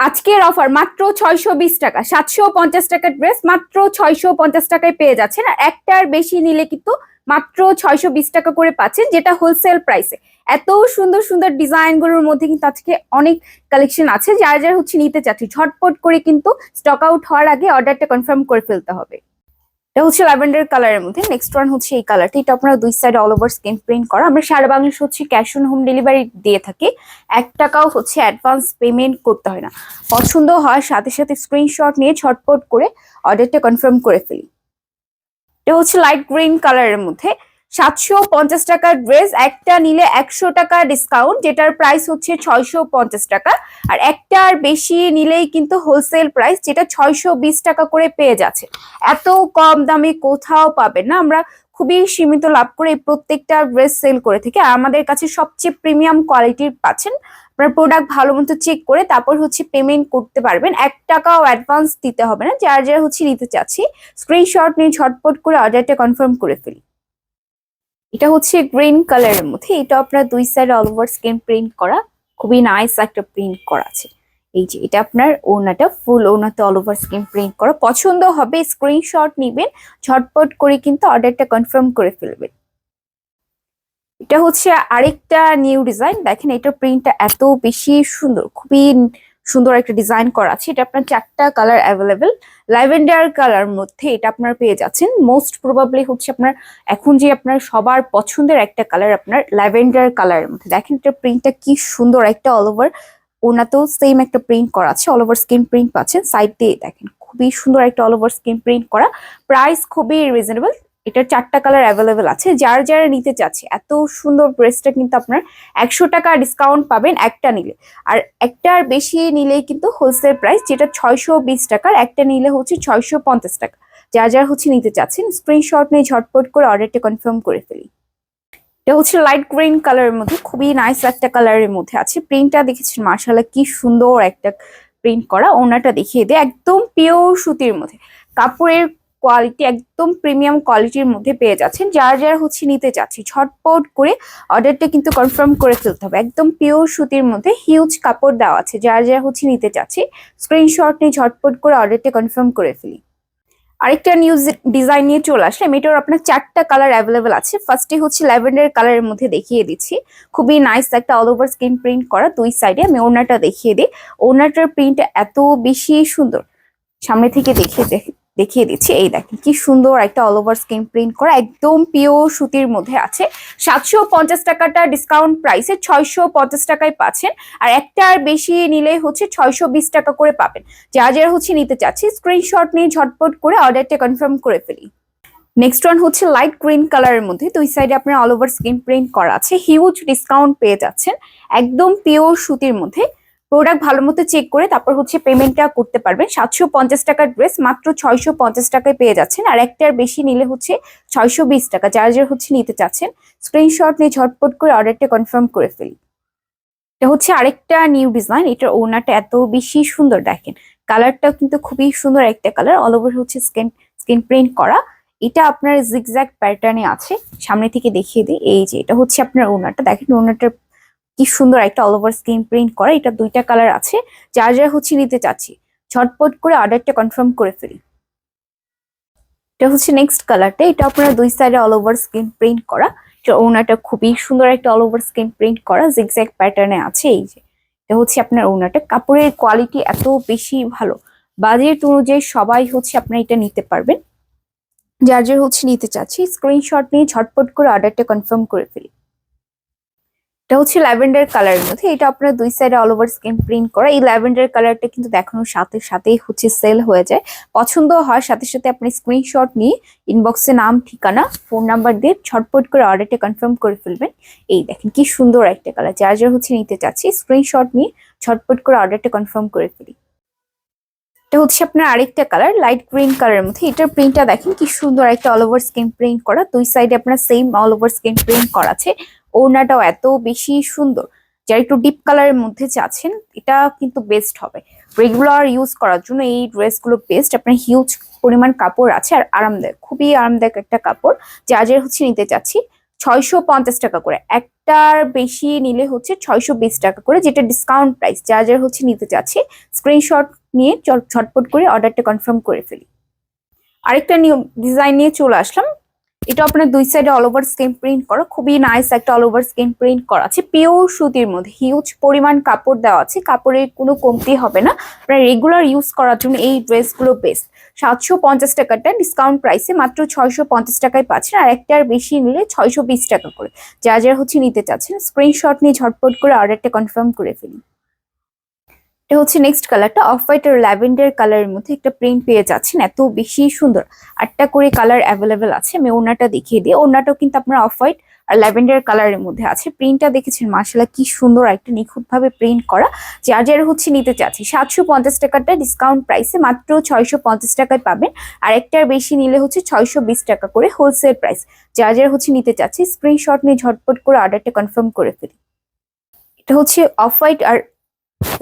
আজকের অফার মাত্র 620 টাকা, 750 টাকার ড্রেস মাত্র 650 টাকায় পেয়ে যাচ্ছেন। আর একটার বেশি নিলে কিন্তু মাত্র 620 টাকা করে পাচ্ছেন, যেটা হোলসেল প্রাইসে। এত সুন্দর সুন্দর ডিজাইন গুলোর মধ্যে কিন্তু আজকে অনেক কালেকশন আছে, যার যার নিতে চাচ্ছি ঝটপট করে কিন্তু স্টক আউট হওয়ার আগে অর্ডারটা কনফার্ম করে ফেলতে হবে। এটা হচ্ছে ল্যাভেন্ডার কালারের মধ্যে। নেক্সট ওয়ান হচ্ছে এই কালারটা, এটা আপনারা দুই side all over screen print করা। আমরা সারা Bangladesh cash on home delivery দিয়ে থাকি। 1 টাকাও অ্যাডভান্স পেমেন্ট করতে হয় না। পছন্দ হয় সাথে সাথে স্ক্রিনশট নিয়ে ঝটপট করে অর্ডারটা কনফার্ম করে ফেলি। এটা হচ্ছে লাইট গ্রিন কালারের মধ্যে 750 টাকার ড্রেস, একটা নিলে 100 টাকা ডিসকাউন্ট, যেটার প্রাইস হচ্ছে 650 টাকা। আর একটার বেশি নিলেই কিন্তু হোলসেল প্রাইস, যেটা 620 টাকা করে পেয়ে যাচ্ছে। এত কম দামে কোথাও পাবেন না। আমরা খুবই সীমিত লাভ করে এই প্রত্যেকটা ড্রেস সেল করে থাকি। আর আমাদের কাছে সবচেয়ে প্রিমিয়াম কোয়ালিটির পাচ্ছেন। আপনার প্রোডাক্ট ভালো মতো চেক করে তারপর পেমেন্ট করতে পারবেন। 1 টাকাও অ্যাডভান্স দিতে হবে না। যার যারা নিতে চাচ্ছি স্ক্রিনশট নিয়ে ঝটপট করে অর্ডারটা কনফার্ম করে ফেলি। এটা হচ্ছে গ্রিন কালারের মধ্যে, এটা আপনার দুই side all over screen print করা, খুবই নাইস একটা প্রিন্ট করা আছে। এই যে এটা আপনার ওড়নাটা, ফুল ওড়নাতে অল ওভার স্ক্রিন প্রিন্ট করা। পছন্দ হবে স্ক্রিনশট নিবেন, ঝটপট করে কিন্তু অর্ডারটা কনফার্ম করে ফেলবেন। এটা হচ্ছে আরেকটা নিউ ডিজাইন, দেখেন এটার প্রিন্টটা এত বেশি সুন্দর, খুবই সুন্দর একটা ডিজাইন করা আছে। এটা আপনার 4টা কালার অ্যাভেলেবেল। ল্যাভেন্ডার কালার মধ্যে এটা আপনার পেয়ে যাচ্ছেন। মোস্ট প্রবাবলি আপনার এখন যে আপনার সবার পছন্দের একটা কালার আপনার ল্যাভেন্ডার কালারের মধ্যে। দেখেন এটার প্রিন্টটা কি সুন্দর, একটা অল ওভার ওনাতেও সেম একটা প্রিন্ট করা আছে, অল ওভার স্ক্রিন প্রিন্ট পাচ্ছেন। সাইড দিয়ে দেখেন খুবই সুন্দর একটা অল ওভার স্ক্রিন প্রিন্ট করা। প্রাইস খুবই রিজনেবল। এটার 4টা কালার অ্যাভেলেবেল আছে। যার যারা নিতে চাচ্ছে এত সুন্দর ড্রেসটা কিন্তু আপনার 100 টাকা ডিসকাউন্ট পাবেন একটা নিলে। আর একটার বেশি নিলেই কিন্তু হোলসেল প্রাইস, যেটা 620 টাকার, একটা নিলে 650 টাকা। যার যারা নিতে চাচ্ছেন স্ক্রিনশট নিয়ে ঝটপট করে অর্ডারটা কনফার্ম করে ফেলি। এটা হচ্ছে লাইট গ্রিন কালারের মধ্যে, খুবই নাইস একটা কালারের মধ্যে আছে। প্রিন্টটা দেখেছেন মাশাআল্লাহ কি সুন্দর একটা প্রিন্ট করা। ওনাটা দেখিয়ে দেয়, একদম পিওর সুতির মধ্যে। কাপড়ের কোয়ালিটি একদম প্রিমিয়াম কোয়ালিটির মধ্যে পেয়ে যাচ্ছেন। যার যারা নিতে চাচ্ছি ঝটপট করে অর্ডারটা কিন্তু কনফার্ম করে ফেলতে হবে। একদম পিওর সুতির মধ্যে হিউজ কাপড় দেওয়া আছে। যার যারা নিতে চাচ্ছি স্ক্রিনশট নিয়ে ঝটপট করে অর্ডারটা কনফার্ম করে ফেলি। আরেকটা নিউ ডিজাইন নিয়ে চলে আসলাম। এটার আপনার 4টা কালার অ্যাভেলেবেল আছে। ফার্স্টে ল্যাভেন্ডার কালারের মধ্যে দেখিয়ে দিচ্ছি, খুবই নাইস একটা অল ওভার স্ক্রিন প্রিন্ট করা। দুই সাইডে আমি ওড়নাটা দেখিয়ে দিই। ওড়নাটার প্রিন্ট এত বেশি সুন্দর, সামনে থেকে দেখিয়ে দিচ্ছি। এই দেখেন কি সুন্দর একটা অল ওভার স্ক্রিন প্রিন্ট করা, একদম পিওর সুতির মধ্যে আছে। 750 টাকাটা ডিসকাউন্ট প্রাইসে 650 টাকায় পাচ্ছেন। আর একটার বেশি নিলে 620 টাকা করে পাবেন। যা যারা নিতে চাচ্ছি স্ক্রিনশট নিয়ে ঝটপট করে অর্ডারটা কনফার্ম করে ফেলি। নেক্সট ওয়ান লাইট গ্রিন কালারের মধ্যে, দুই সাইডে আপনার অল ওভার স্ক্রিন প্রিন্ট করা আছে। হিউজ ডিসকাউন্ট পেয়ে যাচ্ছেন, একদম পিওর সুতির মধ্যে। প্রোডাক্ট ভালো মতো চেক করে তারপর পেমেন্টটা করতে পারবেন। 750 টাকার ড্রেস মাত্র 650 টাকায় পেয়ে যাচ্ছেন। আর একটার বেশি নিলে 620 টাকা। যারা যারা নিতে চাচ্ছেন স্ক্রিনশট নিয়ে ঝটপট করে অর্ডারটা কনফার্ম করে ফেলি। এটা আরেকটা নিউ ডিজাইন। এটার ওড়নাটা এত বেশি সুন্দর, দেখেন কালারটাও কিন্তু খুবই সুন্দর একটা colour. All over screen print করা। এটা আপনার জিগজ্যাগ প্যাটার্নে আছে। সামনে থেকে দেখিয়ে দিই, এই যে এটা আপনার ওড়নাটা, দেখেন ওড়নাটার কি সুন্দর একটা অল ওভার স্ক্রিন প্রিন্ট করা। এটা 2টা কালার আছে। যার যারা নিতে চাচ্ছি ঝটপট করে অর্ডারটা কনফার্ম করে ফেলি। এটা নেক্সট কালারটা, এটা আপনার দুই সাইডে অল ওভার স্ক্রিন প্রিন্ট করা। ওড়নাটা খুবই সুন্দর একটা অল ওভার স্ক্রিন প্রিন্ট করা, জিগজ্যাগ প্যাটার্নে আছে। এই যে এটা আপনার ওড়নাটা। কাপড়ের কোয়ালিটি এত বেশি ভালো, বাজেট অনুযায়ী সবাই আপনার এটা নিতে পারবেন। যার যার নিতে চাচ্ছি স্ক্রিনশট নিয়ে ঝটপট করে অর্ডারটা কনফার্ম করে ফেলি। এটা ল্যাভেন্ডার কালারের মধ্যে, এটা আপনার দুই সাইডে অল ওভার স্ক্রিন প্রিন্ট করা। এই ল্যাভেন্ডার কালারটা কিন্তু দেখানোর সাথে সাথেই সেল হয়ে যায়। পছন্দ হয় সাথে সাথে আপনি স্ক্রিনশট নিয়ে ইনবক্সে নাম, ঠিকানা, ফোন নাম্বার দিয়ে ঝটপট করে অর্ডারটা কনফার্ম করে ফেলবেন। এই দেখেন কি সুন্দর একটা কালার। যার যার নিতে চাচ্ছি স্ক্রিনশট নিয়ে ঝটপট করে অর্ডারটা কনফার্ম করে ফেলি। এটা আপনার আরেকটা কালার, লাইট গ্রিন কালারের মধ্যে। এটার প্রিন্টটা দেখেন কি সুন্দর, একটা অল ওভার স্ক্রিন প্রিন্ট করা। দুই সাইডে আপনার same all over screen print করা আছে। ওড়নাটাও এত বেশি সুন্দর। যারা একটু ডিপ কালারের মধ্যে চাচ্ছেন এটা কিন্তু বেস্ট হবে। রেগুলার ইউজ করার জন্য এই ড্রেসগুলো বেস্ট। আপনার হিউজ পরিমাণ কাপড় আছে আর আরামদায়ক, খুবই আরামদায়ক একটা কাপড়। যা যা নিতে চাচ্ছি 650 টাকা করে, একটার বেশি নিলে হচ্ছে 620 টাকা করে, যেটা ডিসকাউন্ট প্রাইস। যার যার হচ্ছে নিতে চাচ্ছি স্ক্রিনশট নিয়ে ঝটপট করে অর্ডারটা কনফার্ম করে ফেলি। আরেকটা নিউ ডিজাইন নিয়ে চলে আসলাম। এটা আপনার দুই সাইডে অল ওভার স্ক্রিন প্রিন্ট করা, খুবই নাইস একটা অল ওভার স্ক্রিন প্রিন্ট করা আছে পিওর সুতির মধ্যে। হিউজ পরিমাণ কাপড় দেওয়া আছে, কাপড়ের কোনো কমতি হবে না। আপনার রেগুলার ইউজ করার জন্য এই ড্রেসগুলো বেস্ট। 750 টাকাটা ডিসকাউন্ট প্রাইসে মাত্র 650 টাকায় পাচ্ছেন, আর একটার বেশি নিলে 620 টাকা করে। যা যা হচ্ছে নিতে চাচ্ছেন স্ক্রিনশট নিয়ে ঝটপট করে অর্ডারটা কনফার্ম করে ফেলুন। এটা হচ্ছে নেক্সট কালারটা, অফ হোয়াইট আর ল্যাভেন্ডার কালারের মধ্যে একটা প্রিন্ট পেয়ে যাচ্ছেন, এত বেশি সুন্দর। 8টা করে কালার অ্যাভেলেবেল আছে। আমি ওড়নাটা দেখিয়ে দিই। ওড়নাটাও কিন্তু আপনার অফ হোয়াইট আর ল্যাভেন্ডার কালারের মধ্যে আছে। প্রিন্টটা দেখেছেন মাশাআল্লাহ কি সুন্দর, একটা নিখুঁত ভাবে প্রিন্ট করা। যার যার হচ্ছে নিতে চাচ্ছি 750 টাকাটা ডিসকাউন্ট প্রাইসে মাত্র 650 টাকায় পাবেন, আর একটার বেশি নিলে হচ্ছে 620 টাকা করে হোলসেল প্রাইস। যার যার হচ্ছে নিতে চাচ্ছি স্ক্রিনশট নিয়ে ঝটপট করে অর্ডারটা কনফার্ম করে ফেলি। এটা হচ্ছে অফ হোয়াইট আর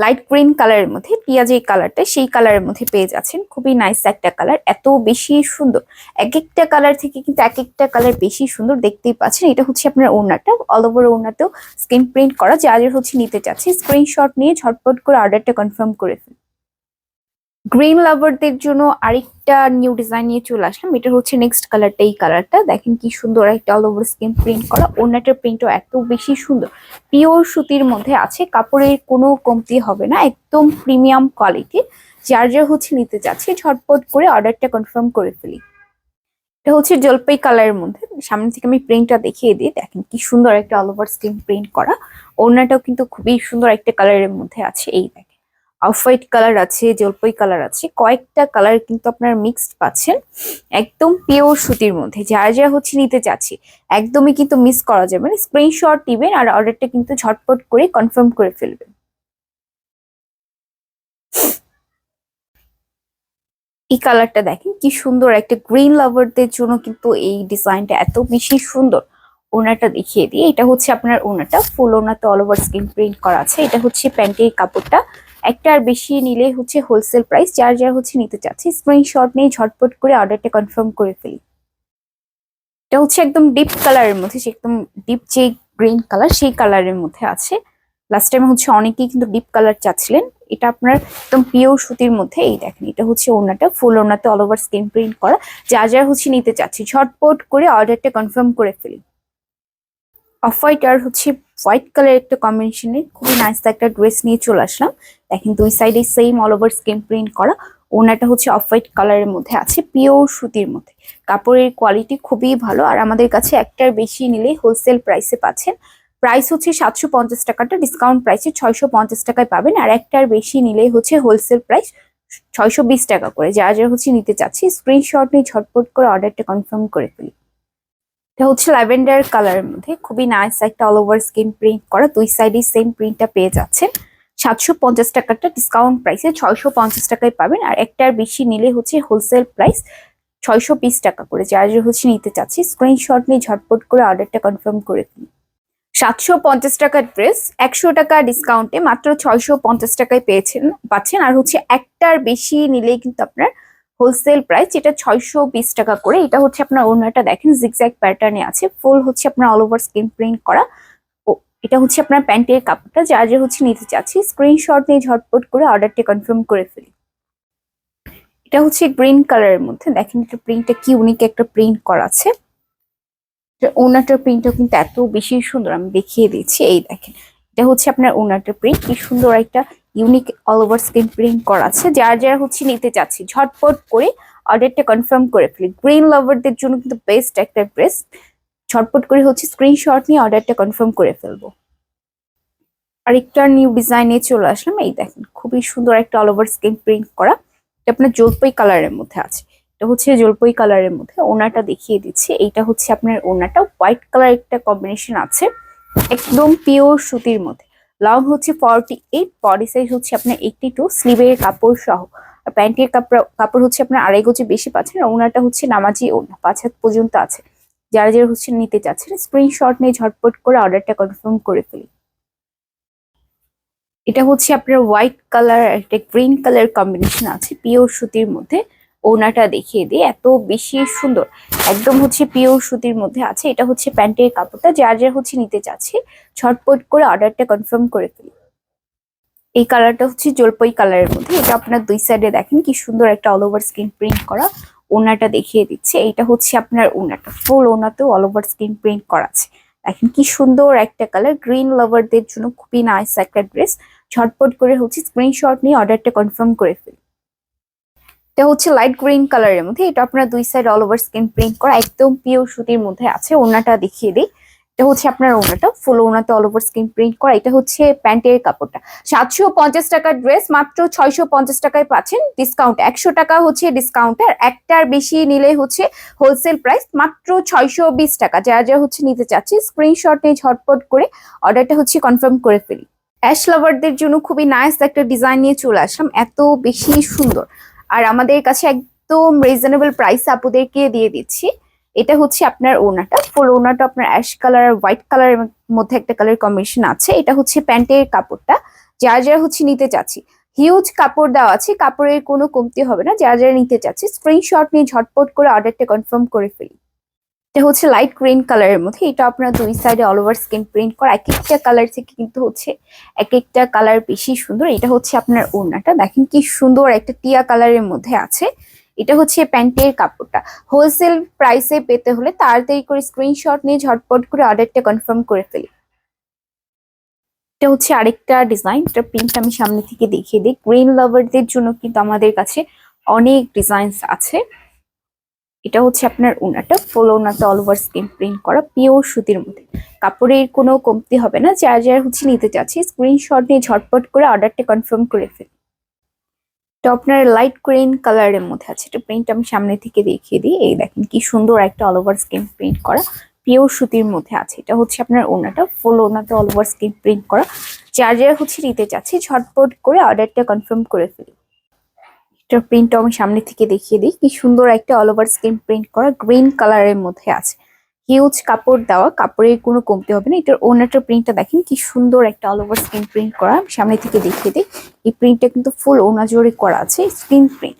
লাইট গ্রিন কালারের মধ্যে, পিঁয়াজ এই কালারটা সেই কালারের মধ্যে পেয়ে যাচ্ছেন। খুবই নাইস একটা কালার, এত বেশি সুন্দর। এক একটা কালার থেকে কিন্তু এক একটা কালার বেশি সুন্দর, দেখতেই পাচ্ছেন। এটা হচ্ছে আপনার ওড়নাটা, অল ওভার ওড়নাতেও স্ক্রিন প্রিন্ট করা। যাদের হচ্ছে নিতে চাচ্ছি স্ক্রিনশট নিয়ে ঝটপট করে অর্ডারটা কনফার্ম করে ফেলুন। গ্রিন লাভারদের জন্য আরেকটা নিউ ডিজাইন নিয়ে চলে আসলাম। এটা হচ্ছে নেক্সট কালারটা, এই কালারটা দেখেন কি সুন্দর, একটা অল ওভার স্ক্রিন প্রিন্ট করা। ওড়নাটার প্রিন্টও এত বেশি সুন্দর, পিওর সুতির মধ্যে আছে, কাপড়ের কোনো কমতি হবে না, একদম প্রিমিয়াম কোয়ালিটি। যার যার হচ্ছে নিতে চাচ্ছি ঝটপট করে অর্ডারটা কনফার্ম করে ফেলি। এটা হচ্ছে জলপাই কালারের মধ্যে, সামনে থেকে আমি প্রিন্টটা দেখিয়ে দিই। দেখেন কি সুন্দর একটা অল ওভার স্ক্রিন প্রিন্ট করা। ওড়নাটাও কিন্তু খুবই সুন্দর একটা কালারের মধ্যে আছে। এই দেখেন অফ হোয়াইট কালার আছে, জলপাই কালার আছে, কয়েকটা কালার কিন্তু আপনার মিক্সড পাচ্ছেন, একদম পিওর সুতির মধ্যে। যারা যারা হচ্ছে নিতে চাচ্ছি একদমই কিন্তু মিস করা যাবে না, স্ক্রিনশট দিবেন আর অর্ডারটা কিন্তু ঝটপট করে কনফার্ম করে ফেলবেন। এই কালারটা দেখেন কি সুন্দর, একটা গ্রিন লাভারদের জন্য কিন্তু এই ডিজাইনটা এত বেশি সুন্দর। ওনাটা দেখিয়ে দিই। এটা হচ্ছে আপনার ওনাটা, ফুল ওনাতে অল ওভার স্ক্রিন প্রিন্ট করা আছে। এটা হচ্ছে প্যান্টের কাপড়টা, একটা আর বেশি নিলে হচ্ছে হোলসেল প্রাইস। যার যার হচ্ছে নিতে চাচ্ছি স্ক্রিনশট নিয়ে ঝটপট করে অর্ডারটা কনফার্ম করে ফেলি। এটা হচ্ছে একদম ডিপ কালারের মধ্যে, একদম ডিপ যে গ্রিন কালার সেই কালারের মধ্যে আছে। লাস্ট টাইম হচ্ছে অনেকেই কিন্তু ডিপ কালার চাচ্ছিলেন। এটা আপনার একদম পিওর সুতির মধ্যে। এই দেখেন এটা হচ্ছে ওড়নাটা, ফুল ওড়নাতে অল ওভার স্ক্রিন প্রিন্ট করা। যা যা হচ্ছে নিতে চাচ্ছি ঝটপট করে অর্ডারটা কনফার্ম করে ফেলি। অফ হোয়াইট আর হচ্ছে হোয়াইট কালার একটা কম্বিনেশনে খুবই নাইস একটা ড্রেস নিয়ে চলে আসলাম। দেখেন দুই সাইডে same all over screen print করা। ওড়নাটা হচ্ছে অফ হোয়াইট কালারের মধ্যে আছে, পিওর সুতির মধ্যে। কাপড়ের কোয়ালিটি খুবই ভালো, আর আমাদের কাছে একটার বেশি নিলে হোলসেল প্রাইসে পাচ্ছেন। প্রাইস হচ্ছে 750 টাকাটা ডিসকাউন্ট প্রাইসে 650 টাকায় পাবেন, আর একটার বেশি নিলে হচ্ছে হোলসেল প্রাইস 620 টাকা করে। যারা যারা হচ্ছে নিতে চাচ্ছি স্ক্রিনশট নিয়ে ঝটপট করে অর্ডারটা কনফার্ম করে ফেলি। এটা হচ্ছে ল্যাভেন্ডার কালারের মধ্যে, খুবই নাইস একটা অল ওভার স্ক্রিন প্রিন্ট করা। দুই সাইডে সেম প্রিন্টটা পেয়ে যাচ্ছেন। 750 টাকাটা ডিসকাউন্ট প্রাইসে 650 টাকায় পাবেন, আর একটার বেশি নিলে হচ্ছে হোলসেল প্রাইস 620 টাকা করে। যারা যারা হচ্ছে নিতে চাচ্ছি স্ক্রিনশট নিয়ে ঝটপট করে অর্ডারটা কনফার্ম করে দিন। 750 টাকার ড্রেস 100 টাকা ডিসকাউন্টে মাত্র 650 টাকায় পাচ্ছেন, আর হচ্ছে একটার বেশি নিলেই কিন্তু আপনার হোলসেল প্রাইস, যেটা 620 টাকা করে। এটা হচ্ছে আপনার ওড়নাটা দেখেন জিগজ্যাগ প্যাটার্নে আছে, ফুল হচ্ছে আপনার অল ওভার স্ক্রিন প্রিন্ট করা। ও এটা হচ্ছে আপনার প্যান্টের কাপড়টা। যা যা হচ্ছে নিতে চাচ্ছি স্ক্রিনশট নিয়ে ঝটপট করে অর্ডারটা কনফার্ম করে ফেলি। এটা হচ্ছে গ্রিন কালারের মধ্যে, দেখেন এটা প্রিন্টটা কি ইউনিক একটা প্রিন্ট করা আছে। ওনাটার প্রিন্টও কিন্তু এত বেশি সুন্দর, আমি দেখিয়ে দিচ্ছি। এই দেখেন এটা হচ্ছে আপনার ওনাটার প্রিন্ট, কি সুন্দর একটা unique all over screen print করা আছে। যারা যারা হচ্ছে নিতে চাচ্ছি ঝটপট করে অর্ডারটা কনফার্ম করে ফেলি। গ্রিন লাভারদের জন্য কিন্তু বেস্ট একটা ড্রেস। ঝটপট করে হচ্ছে স্ক্রিনশট নিয়ে অর্ডারটা কনফার্ম করে ফেলবো। আরেকটা নিউ ডিজাইনে চলে আসলাম। এই দেখেন খুবই সুন্দর একটা অল ওভার স্ক্রিন প্রিন্ট করা। এটা আপনার জলপাই কালারের মধ্যে আছে। এটা হচ্ছে জলপাই কালারের মধ্যে। ওনাটা দেখিয়ে দিচ্ছি। এইটা হচ্ছে আপনার ওনাটা হোয়াইট কালার একটা কম্বিনেশন আছে, একদম পিওর সুতির মধ্যে। লং হচ্ছে 48, বডি সাইজ হচ্ছে আপনার 82, স্লিভের কাপড় সহ। আর প্যান্টের কাপড় হচ্ছে আপনার 2.5 গজ বেশি পাচ্ছেন। আর ওনাটা হচ্ছে নামাজি ওনা, 5 হাত পর্যন্ত আছে। যারা যারা হচ্ছে নিতে চাচ্ছেন স্ক্রিনশট নিয়ে ঝটপট করে অর্ডারটা কনফার্ম করে ফেলি। এটা হচ্ছে আপনার হোয়াইট কালার একটা গ্রিন কালার কম্বিনেশন আছে, পিওর সুতির মধ্যে। ওড়নাটা দেখিয়ে দিই, এত বেশি সুন্দর, একদম হচ্ছে পিওর সুতির মধ্যে আছে। এটা হচ্ছে প্যান্টের কাপড়টা, যার যার হচ্ছে নিতে চাচ্ছি ঝটপট করে অর্ডারটা কনফার্ম করে ফেলি। এই কালারটা হচ্ছে জলপাই কালারের মধ্যে, এটা আপনার দুই সাইডে দেখেন কি সুন্দর একটা অল ওভার স্ক্রিন প্রিন্ট করা। ওড়নাটা দেখিয়ে দিচ্ছে, এইটা হচ্ছে আপনার ওড়নাটা, ফুল ওড়নাতেও অল ওভার স্ক্রিন প্রিন্ট করা আছে। দেখেন কি সুন্দর একটা কালার, গ্রিন লাভারদের জন্য খুবই নাইস একটা ড্রেস। ঝটপট করে হচ্ছে স্ক্রিনশট নিয়ে অর্ডারটা কনফার্ম করে ফেলি। এটা হচ্ছে লাইট গ্রিন কালারের মধ্যে, এটা আপনার দুই side all over screen print করা, একদম পিওর সুতির মধ্যে আছে। ওড়নাটা দেখিয়ে দিই, এটা হচ্ছে আপনার ওড়নাটা, ফুল ওড়নাতে অল ওভার স্ক্রিন প্রিন্ট করা। এটা হচ্ছে প্যান্টের কাপড়টা। 750 টাকার ড্রেস মাত্র 650 টাকায় পাচ্ছেন ডিসকাউন্ট, 100 টাকা হচ্ছে ডিসকাউন্ট। আর একটার বেশি নিলে হচ্ছে হোলসেল প্রাইস মাত্র 620 টাকা। যারা যারা হচ্ছে নিতে চাচ্ছি স্ক্রিনশট নিয়ে ঝটপট করে অর্ডারটা হচ্ছে কনফার্ম করে ফেলি। অ্যাশ লাভারদের জন্য খুবই নাইস একটা ডিজাইন নিয়ে চলে আসলাম, এত বেশি সুন্দর। আর আমাদের কাছে একদম রিজনেবল প্রাইস আপুদেরকে দিয়ে দিচ্ছি। এটা হচ্ছে আপনার ওড়নাটা, ফুল ওড়নাটা আপনার অ্যাশ কালার আর হোয়াইট কালারের মধ্যে একটা কালার কম্বিনেশন আছে। এটা হচ্ছে প্যান্টের কাপড়টা, যারা যারা হচ্ছে নিতে চাচ্ছি হিউজ কাপড় দেওয়া আছে, কাপড়ের কোনো কমতি হবে না। যারা যারা নিতে চাচ্ছি স্ক্রিনশট নিয়ে ঝটপট করে অর্ডারটা কনফার্ম করে ফেলি। এটা হচ্ছে লাইট গ্রিন কালারের মধ্যে, এটা আপনার দুই সাইডে অল ওভার স্ক্রিন প্রিন্ট করা। এক একটা কালার থেকে কিন্তু হচ্ছে এক একটা কালার বেশি সুন্দর। এটা হচ্ছে আপনার ওড়নাটা, দেখেন কি সুন্দর একটা টিয়া কালারের মধ্যে আছে। এটা হচ্ছে প্যান্টের কাপড়টা। হোলসেল প্রাইসে পেতে হলে তাড়াতাড়ি করে স্ক্রিনশট নিয়ে ঝটপট করে অর্ডারটা কনফার্ম করে ফেলি। এটা হচ্ছে আরেকটা ডিজাইন, এটা প্রিন্ট আমি সামনে থেকে দেখিয়ে দিই। গ্রিন লাভারদের জন্য কিন্তু আমাদের কাছে অনেক ডিজাইনস আছে। এটা হচ্ছে আপনার ওড়নাটা, ফুল ওড়নাতে অল ওভার স্ক্রিন প্রিন্ট করা, পিওর সুতির মধ্যে, কাপড়ের কোনো কমতি হবে না। যার যার হচ্ছে নিতে চাচ্ছি স্ক্রিনশট নিয়ে ঝটপট করে অর্ডারটা কনফার্ম করে ফেলি। এটা আপনার লাইট গ্রিন কালারের মধ্যে আছে, এটা প্রিন্ট আমি সামনে থেকে দেখিয়ে দিই। এই দেখেন কি সুন্দর একটা অল ওভার স্ক্রিন প্রিন্ট করা, পিওর সুতির মধ্যে আছে। এটা হচ্ছে আপনার ওড়নাটা, ফুল ওড়নাতে অল ওভার স্ক্রিন প্রিন্ট করা। যার যার হচ্ছে নিতে চাচ্ছি ঝটপট করে অর্ডারটা কনফার্ম করে ফেলি। এটার প্রিন্ট আমি সামনে থেকে দেখিয়ে দিই, কি সুন্দর একটা অল ওভার স্ক্রিন প্রিন্ট করা গ্রিন কালারের মধ্যে আছে। হিউজ কাপড় দেওয়া, কাপড়ের কোনো কমতি হবে না। এটার ওড়নাটার প্রিন্টটা দেখেন কি সুন্দর একটা অল ওভার স্ক্রিন প্রিন্ট করা, সামনে থেকে দেখিয়ে দিই। এই প্রিন্টটা কিন্তু ফুল ওড়না জুড়ে করা আছে, স্ক্রিন প্রিন্ট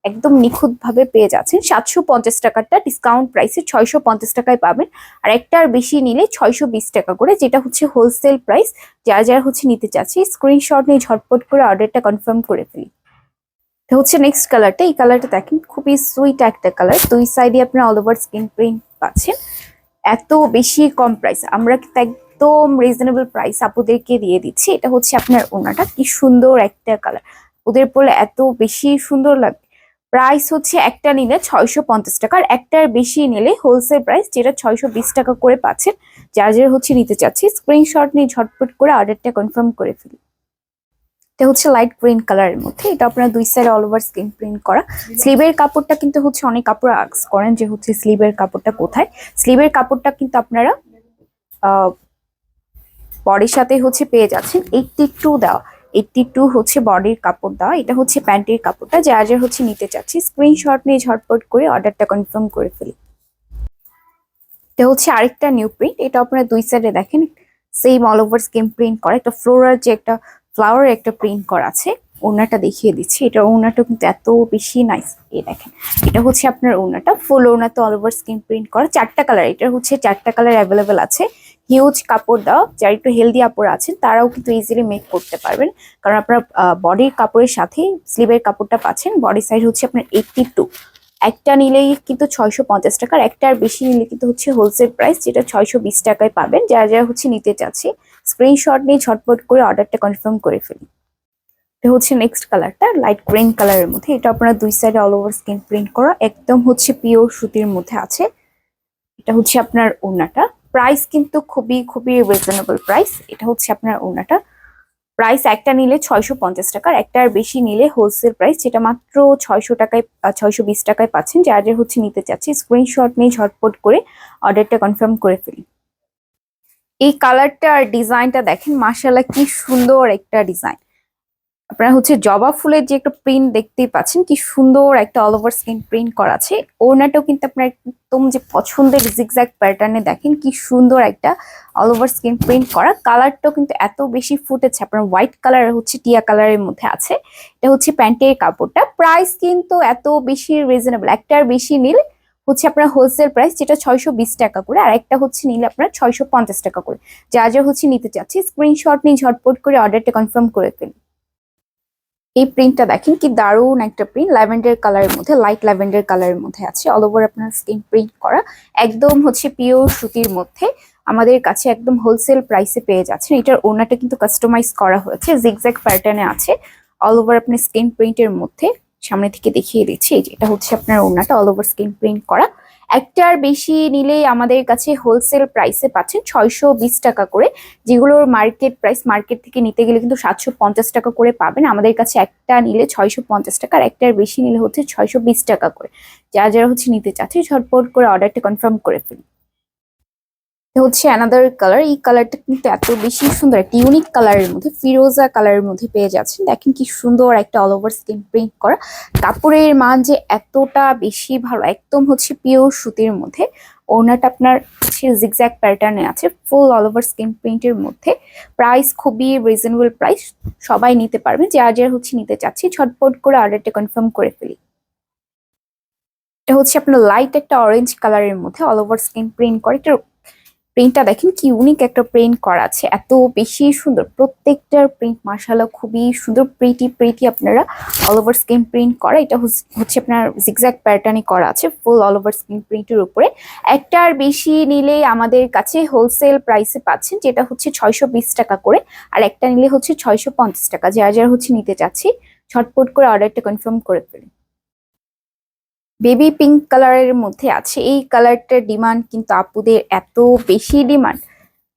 একদম নিখুঁত ভাবে পেয়ে যাচ্ছেন। 750 টাকাটা ডিসকাউন্ট প্রাইসে 650 টাকায় পাবেন। আর একটার বেশি নিলে 620 টাকা করে, যেটা হচ্ছে হোলসেল প্রাইস। যারা যারা হচ্ছে নিতে চাচ্ছি স্ক্রিনশট নিয়ে ঝটপট করে অর্ডারটা কনফার্ম করে ফেলি। এটা হচ্ছে নেক্সট কালারটা, এই কালারটা দেখেন খুবই সুইট একটা কালার, দুই সাইডে আপনার অল ওভার স্ক্রিন প্রিন্ট পাচ্ছেন। এত বেশি কম প্রাইস, আমরা কিন্তু একদম রিজনেবল প্রাইস আপুদেরকে দিয়ে দিচ্ছি। এটা হচ্ছে আপনার ওড়নাটা, কি সুন্দর একটা কালার, ওদের পরলে এত বেশি সুন্দর লাগবে। প্রাইস হচ্ছে একটা নিলে 650 টাকা, আর একটার বেশি নিলে হোলসেল প্রাইস, যেটা 620 টাকা করে পাচ্ছেন। যার যারা হচ্ছে নিতে চাচ্ছি স্ক্রিনশট নিয়ে ঝটপট করে অর্ডারটা কনফার্ম করে ফেলি। এটা হচ্ছে লাইট গ্রিন কালারের মধ্যে, এটা আপনার দুই side all over screen print করা। স্লিভের কাপড়টা কিন্তু হচ্ছে অনেক কাপড় আস্ক করেন যে হচ্ছে স্লিভের কাপড়টা কোথায়। স্লিভের কাপড়টা কিন্তু আপনারা বডির সাথে হচ্ছে পেয়ে যাচ্ছেন। 82 দেওয়া, 82 হচ্ছে বডির কাপড় দেওয়া। এটা হচ্ছে প্যান্টের কাপড়টা, যা যা হচ্ছে নিতে চাচ্ছি স্ক্রিনশট নিয়ে ঝটপট করে অর্ডারটা কনফার্ম করে ফেলি। এটা হচ্ছে আরেকটা নিউ প্রিন্ট, এটা আপনারা দুই সাইডে দেখেন same all over screen print করা, একটা ফ্লোরাল যে একটা ফ্লাওয়ার একটা প্রিন্ট করা আছে। ওড়নাটা দেখিয়ে দিচ্ছি, এটা ওড়নাটা কিন্তু এত বেশি নাইস। এই দেখেন, এটা হচ্ছে আপনার ওড়নাটা, ফুল ওড়নাতে অল ওভার স্ক্রিন প্রিন্ট করা, চারটা কালার, এটা হচ্ছে চারটা কালার অ্যাভেলেবেল আছে। হিউজ কাপড় দেওয়া, যারা একটু হেলদি কাপড় আছেন তারাও কিন্তু ইজিলি মেক করতে পারবেন, কারণ আপনার বডির কাপড়ের সাথে স্লিভের কাপড়টা পাচ্ছেন। বডি সাইজ হচ্ছে আপনার 82, একটা নিলেই কিন্তু 650 টাকার, একটার বেশি নিলে কিন্তু হচ্ছে হোলসেল প্রাইস, যেটা 620 টাকায় পাবেন। যারা যারা হচ্ছে নিতে চাচ্ছে স্ক্রিনশট নিয়ে ঝটপট করে অর্ডারটা কনফার্ম করে ফেলি। এটা হচ্ছে নেক্সট কালারটা, লাইট গ্রিন কালারের মধ্যে, এটা আপনার দুই সাইডে অল ওভার স্ক্রিন প্রিন্ট করা, একদম হচ্ছে পিওর সুতির মধ্যে আছে। এটা হচ্ছে আপনার ওড়নাটা, প্রাইস কিন্তু খুবই খুবই রিজনেবল প্রাইস। এটা হচ্ছে আপনার ওড়নাটা, প্রাইস একটা নিলে 650 টাকার, একটার বেশি নিলে হোলসেল প্রাইস, যেটা মাত্র 600 টাকায় 620 টাকায় পাচ্ছেন। যার যার হচ্ছে নিতে চাচ্ছি স্ক্রিনশট নিয়ে ঝটপট করে অর্ডারটা কনফার্ম করে ফেলি। এই কালারটা আর ডিজাইনটা দেখেন মাশাআল্লাহ কি সুন্দর একটা ডিজাইন, আপনারা হচ্ছে জবা ফুলের যে একটা প্রিন্ট দেখতেই পাচ্ছেন, কি সুন্দর একটা অল ওভার স্কিন প্রিন্ট করা আছে। ওড়নাটাও কিন্তু আপনার একদম যে পছন্দের জিগজ্যাগ প্যাটার্নে, দেখেন কি সুন্দর একটা অল ওভার স্কিন প্রিন্ট করা। কালারটাও কিন্তু এত বেশি ফুটেছে, আপনার হোয়াইট কালার হচ্ছে টিয়া কালারের মধ্যে আছে। এটা হচ্ছে প্যান্টের কাপড়টা। প্রাইস কিন্তু এত বেশি রিজনেবল, একটার বেশি নিলে হচ্ছে আপনার হোলসেল প্রাইস যেটা 620 টাকা করে, আর একটা হচ্ছে নিলে আপনার 650 টাকা করে। যা যা হচ্ছে নিতে চাচ্ছি স্ক্রিনশট নিয়ে ঝটপট করে অর্ডারটা কনফার্ম করে ফেলুন। এই প্রিন্টটা দেখেন কি দারুণ একটা প্রিন্ট, ল্যাভেন্ডার কালারের মধ্যে, লাইট ল্যাভেন্ডার কালারের মধ্যে আছে। অল ওভার আপনার স্কিন প্রিন্ট করা, একদম হচ্ছে পিওর সুতির মধ্যে আমাদের কাছে একদম হোলসেল প্রাইসে পেয়ে যাচ্ছেন। এটার ওড়নাটা কিন্তু কাস্টমাইজ করা হয়েছে, জিগজ্যাগ প্যাটার্নে আছে। অল ওভার আপনার স্কিন প্রিন্টের মধ্যে সামনে থেকে দেখিয়ে দিচ্ছি, এই যে এটা হচ্ছে আপনার ওড়নাটা অল ওভার স্কিন প্রিন্ট করা। একটার বেশি নিলেই আমাদের কাছে হোলসেল প্রাইসে পাচ্ছেন 620 টাকা করে, যেগুলোর মার্কেট প্রাইস, মার্কেট থেকে নিতে গেলে কিন্তু 750 টাকা করে পাবেন। আমাদের কাছে একটা নিলে 650 টাকা, আর একটার বেশি নিলে হচ্ছে 620 টাকা করে। যারা যারা হচ্ছে নিতে চাচ্ছে ঝটপট করে অর্ডারটা কনফার্ম করে ফেলুন। হচ্ছে অ্যানাদার কালার, এই কালারটা কিন্তু এত বেশি সুন্দর, একটা ইউনিক কালারের মধ্যে, ফিরোজা কালারের মধ্যে পেয়ে যাচ্ছেন। দেখেন কি সুন্দর একটা অল ওভার স্কিন প্রিন্ট করা। কাপড়ের মান যে এতটা বেশি ভালো, একদম হচ্ছে পিওর সুতির মধ্যে। ওড়নাটা আপনার হচ্ছে জিগজ্যাগ প্যাটার্নে আছে, ফুল অল ওভার স্কিন প্রিন্টের মধ্যে। প্রাইস খুবই রিজনেবল প্রাইস, সবাই নিতে পারবেন। যার যার হচ্ছে নিতে চাচ্ছি ঝটপট করে অর্ডারটা কনফার্ম করে ফেলি। এটা হচ্ছে আপনার লাইট একটা অরেঞ্জ কালারের মধ্যে অল ওভার স্কিন প্রিন্ট করে। এটা প্রিন্টটা দেখেন কি ইউনিক একটা প্রিন্ট করা আছে, এত বেশি সুন্দর। প্রত্যেকটার প্রিন্ট মাশাআল্লাহ খুবই সুন্দর, প্রিটি আপনারা অল ওভার স্কিন প্রিন্ট করা। এটা হচ্ছে আপনার জিগজ্যাগ প্যাটার্নে করা আছে, ফুল অল ওভার স্কিন প্রিন্টের উপরে। একটার বেশি নিলে আমাদের কাছে হোলসেল প্রাইসে পাচ্ছেন, যেটা হচ্ছে 620 টাকা করে, আর একটা নিলে হচ্ছে 650 টাকা। যারা যারা হচ্ছে নিতে চাচ্ছি ঝটপট করে অর্ডারটা কনফার্ম করে ফেলুন। বেবি পিঙ্ক কালারের মধ্যে আছে, এই কালারটার ডিমান্ড কিন্তু আপুদের এত বেশি ডিমান্ড,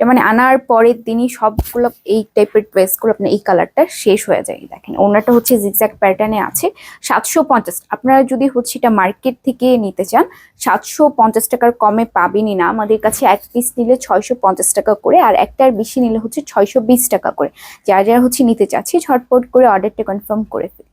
মানে আনার পরের দিনই সবগুলো এই টাইপের ড্রেসগুলো আপনার এই কালারটা শেষ হয়ে যায়। দেখেন ওনাটা হচ্ছে জিগজ্যাগ প্যাটার্নে আছে, 750। আপনারা যদি হচ্ছে এটা মার্কেট থেকে নিতে চান 750 টাকার কমে পাবেনই না। আমাদের কাছে এক পিস নিলে 650 টাকা করে, আর একটার বেশি নিলে হচ্ছে 620 টাকা করে। যারা যারা হচ্ছে নিতে চাচ্ছি ঝটপট করে অর্ডারটা কনফার্ম করে ফেলি।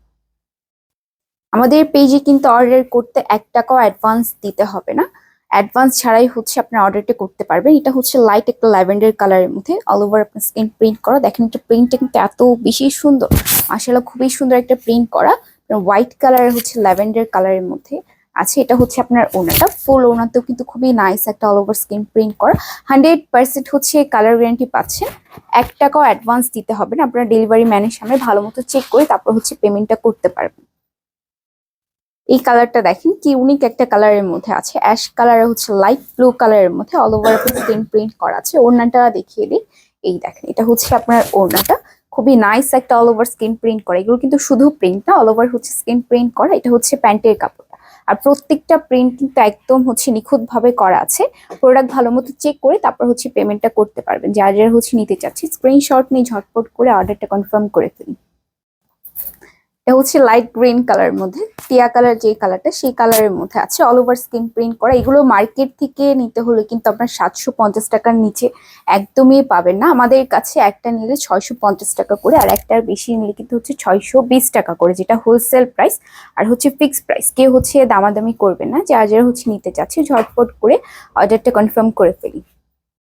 আমাদের পেজে কিন্তু অর্ডার করতে 1 টাকাও অ্যাডভান্স দিতে হবে না, অ্যাডভান্স ছাড়াই হচ্ছে আপনার অর্ডারটা করতে পারবেন। এটা হচ্ছে লাইট একটা ল্যাভেন্ডার কালারের মধ্যে অল ওভার আপনার স্কিন প্রিন্ট করা। দেখেন একটা প্রিন্টটা কিন্তু এত বেশি সুন্দর, মাশাআল্লাহ খুবই সুন্দর একটা প্রিন্ট করা। হোয়াইট কালারের হচ্ছে ল্যাভেন্ডার কালারের মধ্যে আছে। এটা হচ্ছে আপনার ওনাটা, ফুল ওনাতেও কিন্তু খুবই নাইস একটা অল ওভার স্কিন প্রিন্ট করা। 100% হচ্ছে কালার গ্যারান্টি পাচ্ছেন, 1 টাকাও অ্যাডভান্স দিতে হবে না। আপনার ডেলিভারি ম্যানের সামনে ভালো মতো চেক করে তারপর হচ্ছে পেমেন্টটা করতে পারবেন। এই কালারটা দেখেন কি ইউনিক একটা কালারের মধ্যে আছে, অ্যাশ কালার হচ্ছে লাইট ব্লু কালারের মধ্যে অল ওভার স্কিন প্রিন্ট করা আছে। ওড়নাটা দেখিয়ে দিই, এই দেখেন এটা হচ্ছে আপনার ওড়নাটা, খুবই নাইস একটা অল ওভার স্কিন প্রিন্ট করা। এগুলো কিন্তু শুধু প্রিন্ট না, অল ওভার হচ্ছে স্কিন প্রিন্ট করা। এটা হচ্ছে প্যান্টের কাপড়টা, আর প্রত্যেকটা প্রিন্ট কিন্তু একদম হচ্ছে নিখুঁত ভাবে করা আছে। প্রোডাক্ট ভালো মতো চেক করে তারপর হচ্ছে পেমেন্টটা করতে পারবেন। যারা যারা হচ্ছে নিতে চাচ্ছি স্ক্রিনশট নিয়ে ঝটপট করে অর্ডারটা কনফার্ম করে ফেলুন। এটা হচ্ছে লাইট গ্রিন কালার মধ্যে, টিয়া কালার যে কালারটা সেই কালারের মধ্যে আছে, অল ওভার স্কিন প্রিন্ট করা। এগুলো মার্কেট থেকে নিতে হলে কিন্তু আপনার 750 টাকার নিচে একদমই পাবেন না। আমাদের কাছে একটা নিলে 650 টাকা করে, আর একটার বেশি নিলে কিন্তু হচ্ছে 620 টাকা করে, যেটা হোলসেল প্রাইস আর হচ্ছে ফিক্সড প্রাইস। কেউ হচ্ছে দামাদামি করবেন না। যারা যারা হচ্ছে নিতে চাচ্ছে ঝটপট করে অর্ডারটা কনফার্ম করে ফেলি।